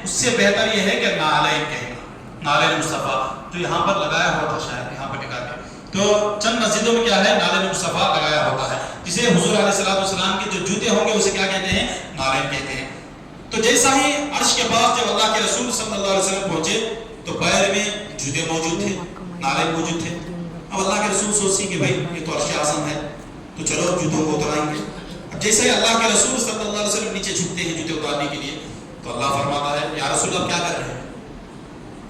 اس سے بہتر یہ ہے کہ نالین کہنا، نالین مصطفیٰ، جو یہاں پر لگایا ہوا تھا شاید یہاں پر لکھا کے، تو چند مسجدوں میں کیا ہے نالین مصطفیٰ لگایا ہوتا ہے، جسے حضور علیہ السلام کے جو جوتے ہوں گے اسے کیا کہتے ہیں، نالین کہتے ہیں۔ تو جیسا ہی عرش کے پاس جب اللہ کے رسول صلی اللہ علیہ وسلم پہنچے تو پیر میں جوتے موجود تھے، نالین موجود تھے۔ اب اللہ کے رسول سوچی کہ بھائی یہ تو عرش اعظم ہے، تو چلو جوتوں کو اترائیں گے۔ اب جیسے ہی اللہ کے رسول صلی اللہ علیہ وسلم نیچے جھکتے ہیں جوتے اتارنے کے لیے، تو اللہ فرماتا ہے یا رسول اللہ کیا کر رہے ہیں،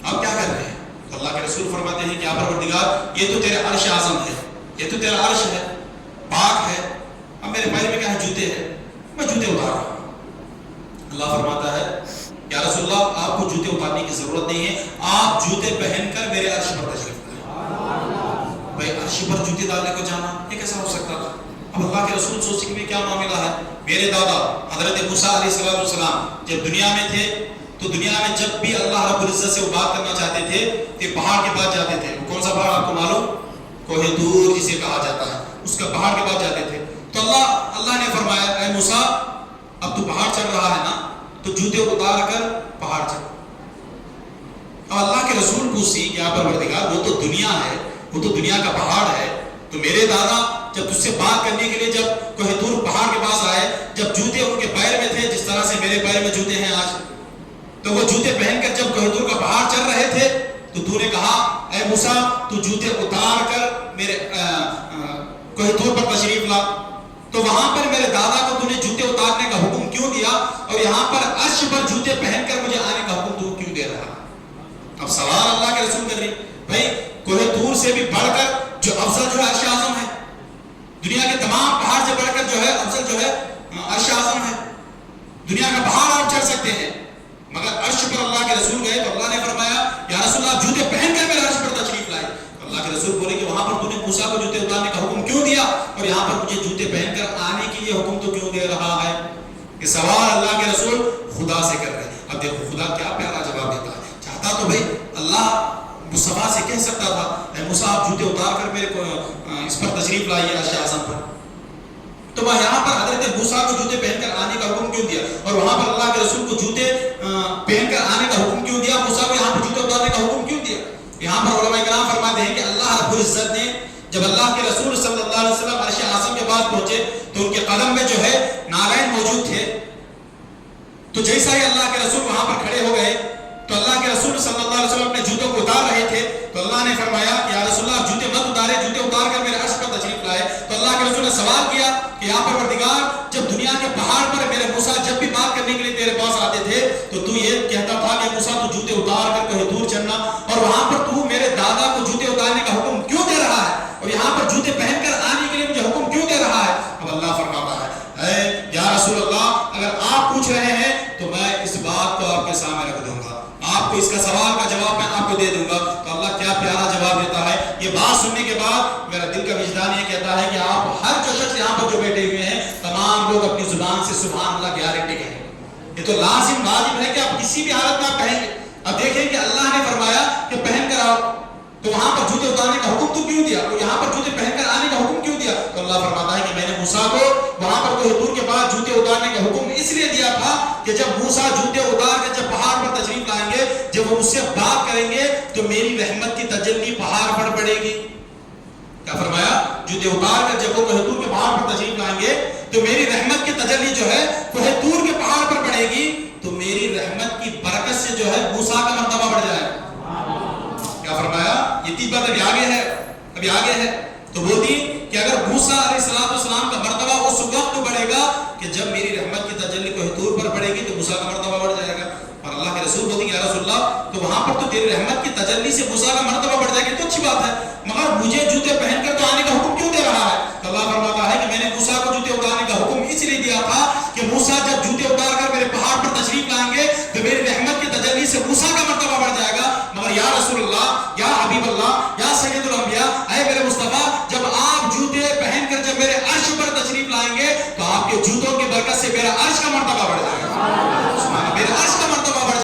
آپ کیا کر رہے ہیں؟ تو اللہ کے رسول فرماتے ہیں کہ یا پروردگار یہ تو تیرا عرش اعظم ہے، یہ تو تیرا عرش ہے، پاک ہے، اب میرے پیر میں کیا ہے، جوتے ہیں، میں جوتے اتار رہا ہوں۔ اللہ فرماتا ہے یا رسول اللہ آپ کو جوتے اتارنے کی ضرورت نہیں ہے، آپ جوتے پہن کر میرے عرش پر تشریف لائیں۔ بھائی عرش پر جوتے ڈالنے کو جانا یہ کیسا ہو سکتا تھا؟ اب اللہ کے رسول سوچیں کہ کیا معاملہ ہے، میرے دادا حضرت موسیٰ علیہ السلام جب دنیا میں تھے تو دنیا میں جب بھی اللہ رب العزت سے وہ بات کرنا چاہتے تھے تو پہاڑ کے پاس جاتے تھے۔ وہ کون سا پہاڑ آپ کو معلوم؟ کوہ طور جسے کہا جاتا ہے، اس کا پہاڑ کے پاس جاتے تھے۔ تو اللہ نے فرمایا اے موسیٰ اب تو پہاڑ چڑھ رہا ہے نا، تو جوتے اتار کر پہاڑ چڑھ۔ اب اللہ کے رسول پوچھی کہ پروردگار وہ تو دنیا ہے، وہ تو دنیا کا پہاڑ ہے، تو میرے دادا جب تجھ سے بات کرنے کے لیے جب کوہ طور پہاڑ کے پاس آئے، جب جوتے ان کے پیر میں تھے جس طرح سے میرے پیر میں جوتے ہیں آج، تو وہ جوتے پہن کر جب کوہ طور کا پہاڑ چڑھ رہے تھے تو نے کہا اے موسیٰ تو جوتے اتار کر میرے کوہ طور پر تشریف لا۔ تو وہاں پر میرے دادا کو نے جوتے اتارنے کا حکم کیوں دیا اور یہاں پر عرش پر جوتے پہن کر مجھے آنے کا حکم تو کیوں دے رہا؟ اب سوال اللہ کے رسول کر رہی بھائی کوہ طور سے بھی بڑھ کر جو افضل جو ہے عرش اعظم ہے، دنیا کے تمام پہاڑ سے بڑھ کر جو ہے افضل جو ہے عرش اعظم ہے، دنیا کا پہاڑ آپ چڑھ سکتے ہیں، مگر عرش پر اللہ کے رسول گئے تو اللہ نے فرمایا یا رسول اللہ جوتے پہن کر میرے عرش پر تشریف لائے۔ اللہ کے رسول بولے کہ وہاں پر تو نے موسیٰ کو جوتے اتارنے کا حکم کیوں دیا اور یہاں پر مجھے جوتے پہن کر آنے کے لیے حکم تو کیوں دے رہا ہے؟ یہ سوال اللہ کے رسول خدا سے کر رہے ہیں۔ اب دیکھو خدا کیا پیارا جواب دیتا ہے، چاہتا تو بھائی اللہ مصطفیٰ سے کہہ سکتا تھا اے موسیٰ آپ جوتے اتار کر میرے کو اس پر تشریف لائیے عرش اعظم پر، تو وہ یہاں پر حضرت موسیٰ کو جوتے پہن کر آنے کا حکم کیوں دیا اور وہاں پر اللہ کے رسول کو جوتے پہن کر آنے کا حکم کیوں دیا، موسیٰ کو یہاں پر جوتے اتارنے کا حکم کیوں دیا؟ یہاں پر علماء کرام فرماتے ہیں کہ اللہ رب العزت نے جب اللہ کے رسول صلی اللہ علیہ وسلم عرش اعظم کے پاس پہنچے تو ان کے قدم میں جو ہے نالین موجود تھے، تو جیسا ہی اللہ کے رسول وہاں پر کھڑے ہو گئے تو اللہ کے رسول صلی اللہ علیہ وسلم اپنے جوتوں کو اتار رہے تھے تو اللہ نے فرمایا کہ یا رسول اللہ جوتے مت اتارے، جوتے اتار کر میرے عرش پر تشریف لائے۔ تو اللہ کے رسول نے سوال کیا کہ یا پروردگار جب دنیا کے پہاڑ پر میرے موسیٰ جب بھی بات کرنے کے لیے تیرے پاس آتے تھے تو یہ کہتا تھا کہ موسیٰ تو جوتے اتار کر کوہ طور چڑھنا، اور وہاں پر تو میرے دادا کو جوتے اتارنے کا حکم کیوں دے رہا ہے اور یہاں پر جوتے پہن کر آنے کے لیے مجھے حکم کیوں دے رہا ہے؟ اب اللہ فرماتا ہے اے یا رسول اللہ اگر آپ پوچھ رہے ہیں تو میں اس بات کو آپ کے سامنے رکھ دوں گا، آپ کو اس کا سوال کا جواب میں آپ کو دے دوں گا۔ تو اللہ کیا پیارا جواب دیتا ہے۔ یہ بات سننے کے بعد میرا دل کا وجدان یہ کہتا ہے کہ آپ ہر جو شخص یہاں پر جو بیٹھے ہوئے ہیں تمام لوگ اپنی زبان سے سبحان اللہ کی گارنٹی کہیں گے، یہ تو لازم واجب ہے کہ آپ کسی بھی حالت میں آپ کہیں گے۔ اب دیکھیں کہ اللہ نے فرمایا کہ پہن کر آؤ، تو وہاں پر جوتے اتارنے کا حکم تو کیوں دیا اور یہاں پر جوتے پہن کر آنے کا حکم کیوں دیا؟ تو اللہ فرماتا ہے کہ میں نے موسیٰ کو وہاں پر کوہ طور کے بعد جوتے اتارنے کا حکم اس لیے دیا تھا کہ جب موسیٰ جوتے اتار کر جب پہاڑ پر تشریف لائیں گے، جب وہ مجھ سے بات کریں گے تو میری رحمت کی تجلی پہاڑ پر پڑے گی۔ کیا فرمایا؟ جوتے اتار کر جب وہ کوہ طور کے پہاڑ پر تشریف لائیں گے تو میری رحمت کی تجلی جو ہے کوہ طور کے پہاڑ پر پڑے گی، تو میری رحمت کی برکت سے جو ہے موسیٰ کا مرتبہ بڑھ جائے گا۔ کیا فرمایا؟ یہ تیز بات ابھی آگے ہے، ابھی آگے ہے۔ تو بولتی کہ اگر موسیٰ علیہ السلام کا مرتبہ اس وقت بڑھے گا کہ جب میری رحمت کی تجلی کوہ طور پر پڑے گی تو موسیٰ کا مرتبہ بڑھ جائے گا، اور اللہ کے رسول بولتے ہیں یا رسول اللہ تو وہاں پر تو تیری رحمت کی تجلی سے موسیٰ کا مرتبہ بڑھ جائے گی تو اچھی بات ہے، مگر مجھے جوتے پہن کر تو آنے کا حکم کیوں دے رہا ہے؟ تو اللہ فرماتا ہے کہ میں نے موسیٰ کو جوتے اتارنے کا حکم اس لیے دیا تھا کہ موسیٰ جب جوتے اتار کر میرے پہاڑ پر تشریف لائیں گے تو میری رحمت کی تجلی سے موسیٰ کا مرتبہ بڑھ جائے گا، مگر یا رسول اللہ یا حبیب اللہ